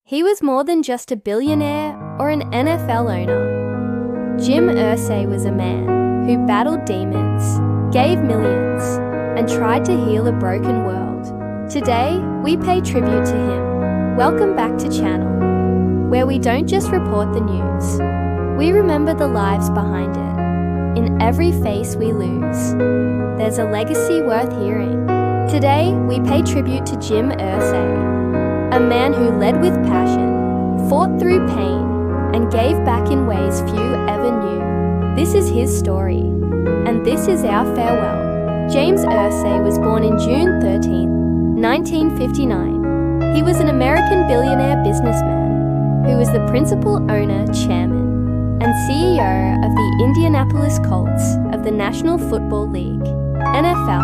He was more than just a billionaire or an NFL owner. Jim Irsay was a man who battled demons, gave millions, and tried to heal a broken world. Today, we pay tribute to him. Welcome back to Channel, where we don't just report the news. We remember the lives behind it. In every face we lose, there's a legacy worth hearing. Today, we pay tribute to Jim Irsay, a man who led with passion, fought through pain, and gave back in ways few ever knew. This is his story, and this is our farewell. James Irsay was born in June 13, 1959. He was an American billionaire businessman who was the principal owner, chairman, and CEO of the Indianapolis Colts of the National Football League, NFL,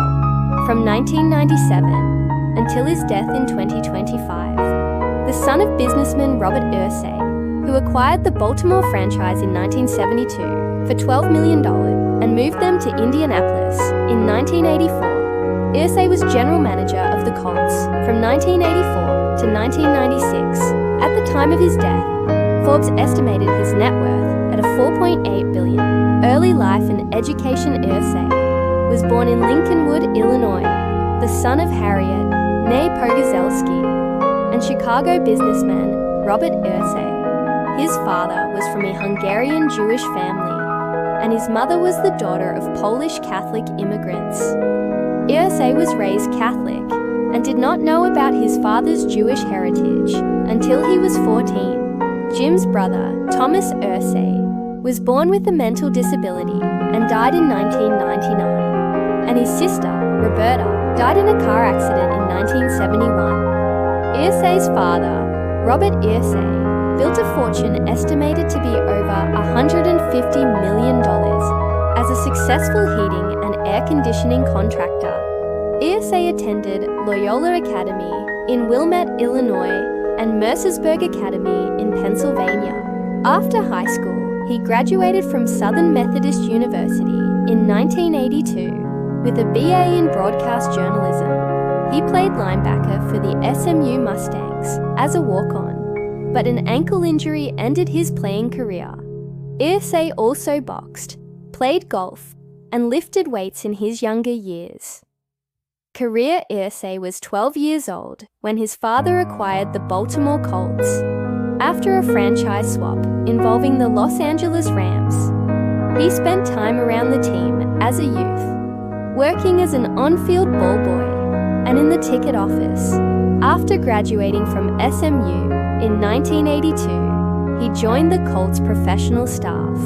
from 1997 until his death in 2025. The son of businessman Robert Irsay, who acquired the Baltimore franchise in 1972 for $12 million and moved them to Indianapolis in 1984. Irsay was general manager of the Colts from 1984 to 1996. At the time of his death, Forbes estimated his net worth at a $4.8 billion. Early life and education. Irsay was born in Lincolnwood, Illinois, the son of Harriet née Pogozelski and Chicago businessman Robert Irsay. His father was from a Hungarian Jewish family, and his mother was the daughter of Polish Catholic immigrants. Irsay was raised Catholic and did not know about his father's Jewish heritage until he was 14. Jim's brother, Thomas Irsay, was born with a mental disability and died in 1999, and his sister, Roberta, died in a car accident in 1971. Irsay's father, Robert Irsay, built a fortune estimated to be over $150 million as a successful heating and air conditioning contractor. Irsay attended Loyola Academy in Wilmette, Illinois, and Mercersburg Academy in Pennsylvania. After high school, he graduated from Southern Methodist University in 1982 with a BA in broadcast journalism. He played linebacker for the SMU Mustangs as a walk-on, but an ankle injury ended his playing career. Irsay also boxed, played golf, and lifted weights in his younger years. Career. Irsay was 12 years old when his father acquired the Baltimore Colts after a franchise swap involving the Los Angeles Rams. He spent time around the team as a youth, working as an on-field ball boy and in the ticket office. After graduating from SMU in 1982, he joined the Colts professional staff.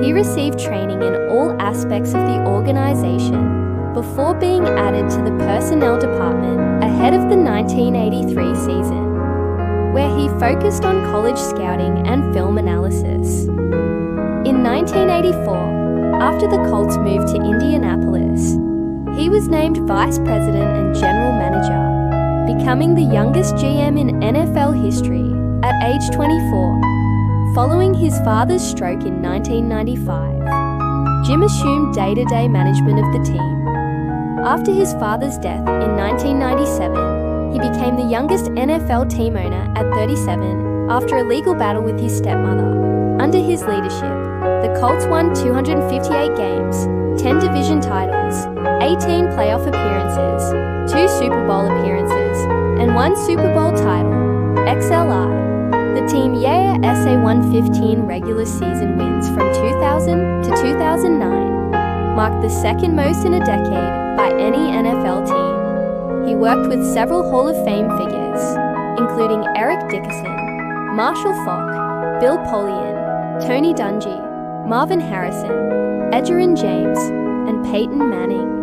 He received training in all aspects of the organization before being added to the personnel department ahead of the 1983 season, where he focused on college scouting and film analysis. In 1984, after the Colts moved to Indianapolis, he was named Vice President and General Manager, becoming the youngest GM in NFL history at age 24. Following his father's stroke in 1995, Jim assumed day-to-day management of the team. After his father's death in 1997, he became the youngest NFL team owner at 37 after a legal battle with his stepmother. Under his leadership, the Colts won 258 games, 10 division titles, 18 playoff appearances, 2 Super Bowl appearances, and 1 Super Bowl title. XLI. The team Irsay won 15 regular season wins from 2000 to 2009, marked the second most in a decade by any NFL team. He worked with several Hall of Fame figures, including Eric Dickerson, Marshall Faulk, Bill Polian, Tony Dungy, Marvin Harrison, Edgerrin James, and Peyton Manning.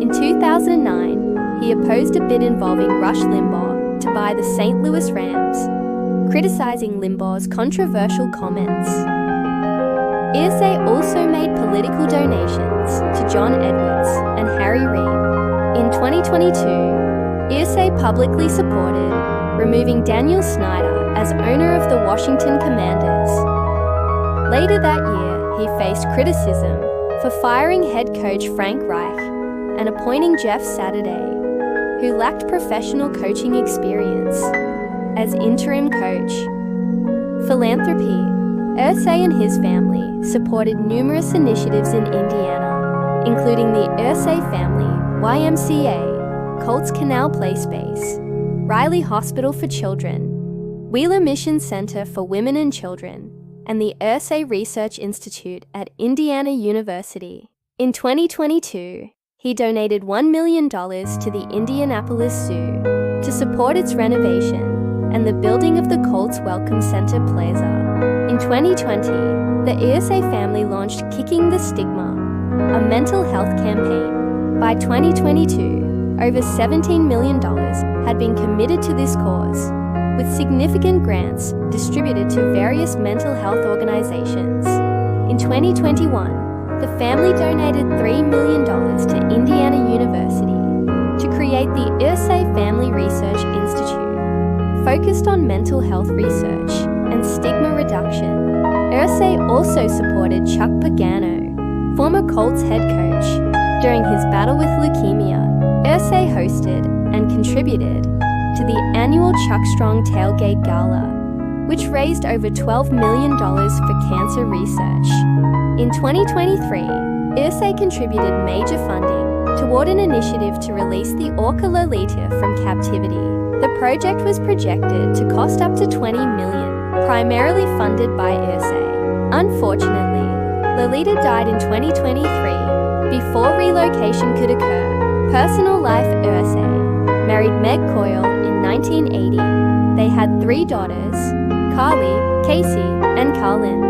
In 2009, he opposed a bid involving Rush Limbaugh to buy the St. Louis Rams, criticizing Limbaugh's controversial comments. Irsay also made political donations to John Edwards and Harry Reid. In 2022, Irsay publicly supported removing Daniel Snyder as owner of the Washington Commanders. Later that year, he faced criticism for firing head coach Frank Reich and appointing Jeff Saturday, who lacked professional coaching experience, as interim coach. Philanthropy. Irsay and his family supported numerous initiatives in Indiana, including the Irsay Family YMCA, Colts Canal Play Space, Riley Hospital for Children, Wheeler Mission Center for Women and Children, and the Irsay Research Institute at Indiana University. In 2022, he donated $1 million to the Indianapolis Zoo to support its renovation and the building of the Colts Welcome Center Plaza. In 2020, the Irsay family launched Kicking the Stigma, a mental health campaign. By 2022, over $17 million had been committed to this cause, with significant grants distributed to various mental health organizations. In 2021, the family donated $3 million to Indiana University to create the Irsay Family Research Institute, focused on mental health research and stigma reduction. Irsay also supported Chuck Pagano, former Colts head coach, during his battle with leukemia. Irsay hosted and contributed to the annual Chuck Strong Tailgate Gala, which raised over $12 million for cancer research. In 2023, Irsay contributed major funding toward an initiative to release the orca Lolita from captivity. The project was projected to cost up to $20 million, primarily funded by Irsay. Unfortunately, Lolita died in 2023 before relocation could occur. Personal life. Irsay married Meg Coyle in 1980. They had 3 daughters, Carly, Casey, and Carlin,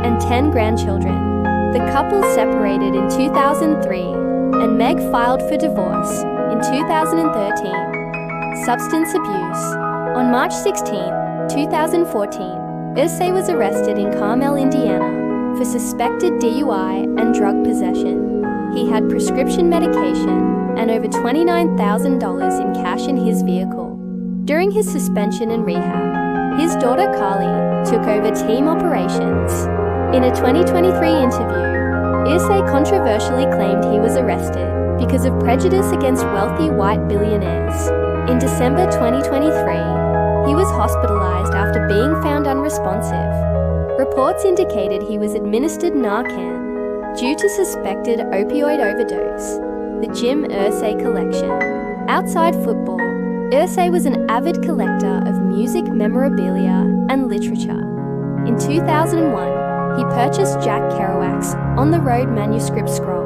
and 10 grandchildren. The couple separated in 2003, and Meg filed for divorce in 2013. Substance abuse. On March 16, 2014, Irsay was arrested in Carmel, Indiana, for suspected DUI and drug possession. He had prescription medication and over $29,000 in cash in his vehicle. During his suspension and rehab, his daughter Carly took over team operations. In a 2023 interview, Irsay controversially claimed he was arrested because of prejudice against wealthy white billionaires. In December 2023, he was hospitalized after being found unresponsive. Reports indicated he was administered Narcan due to suspected opioid overdose. The Jim Irsay Collection. Outside football, Irsay was an avid collector of music memorabilia and literature. In 2001, he purchased Jack Kerouac's On the Road manuscript scroll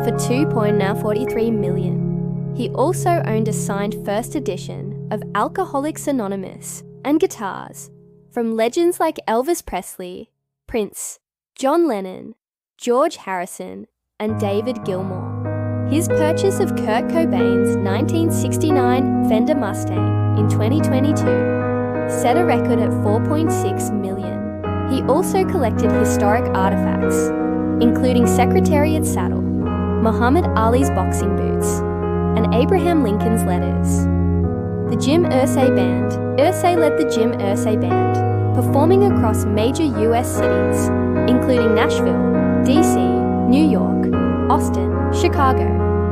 for $2.43 million. He also owned a signed first edition of Alcoholics Anonymous and guitars from legends like Elvis Presley, Prince, John Lennon, George Harrison, and David Gilmour. His purchase of Kurt Cobain's 1969 Fender Mustang in 2022 set a record at $4.6 million. He also collected historic artifacts, including Secretariat saddle, Muhammad Ali's boxing boots, and Abraham Lincoln's letters. The Jim Irsay Band. Irsay led the Jim Irsay Band, performing across major U.S. cities, including Nashville, D.C., New York, Austin, Chicago,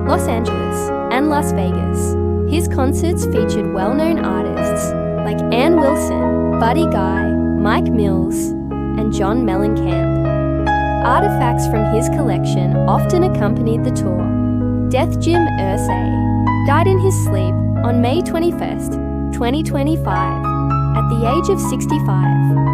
Los Angeles, and Las Vegas. His concerts featured well-known artists like Ann Wilson, Buddy Guy, Mike Mills, and John Mellencamp. Artifacts from his collection often accompanied the tour. Death. Jim Irsay died in his sleep on May 21, 2025, at the age of 65.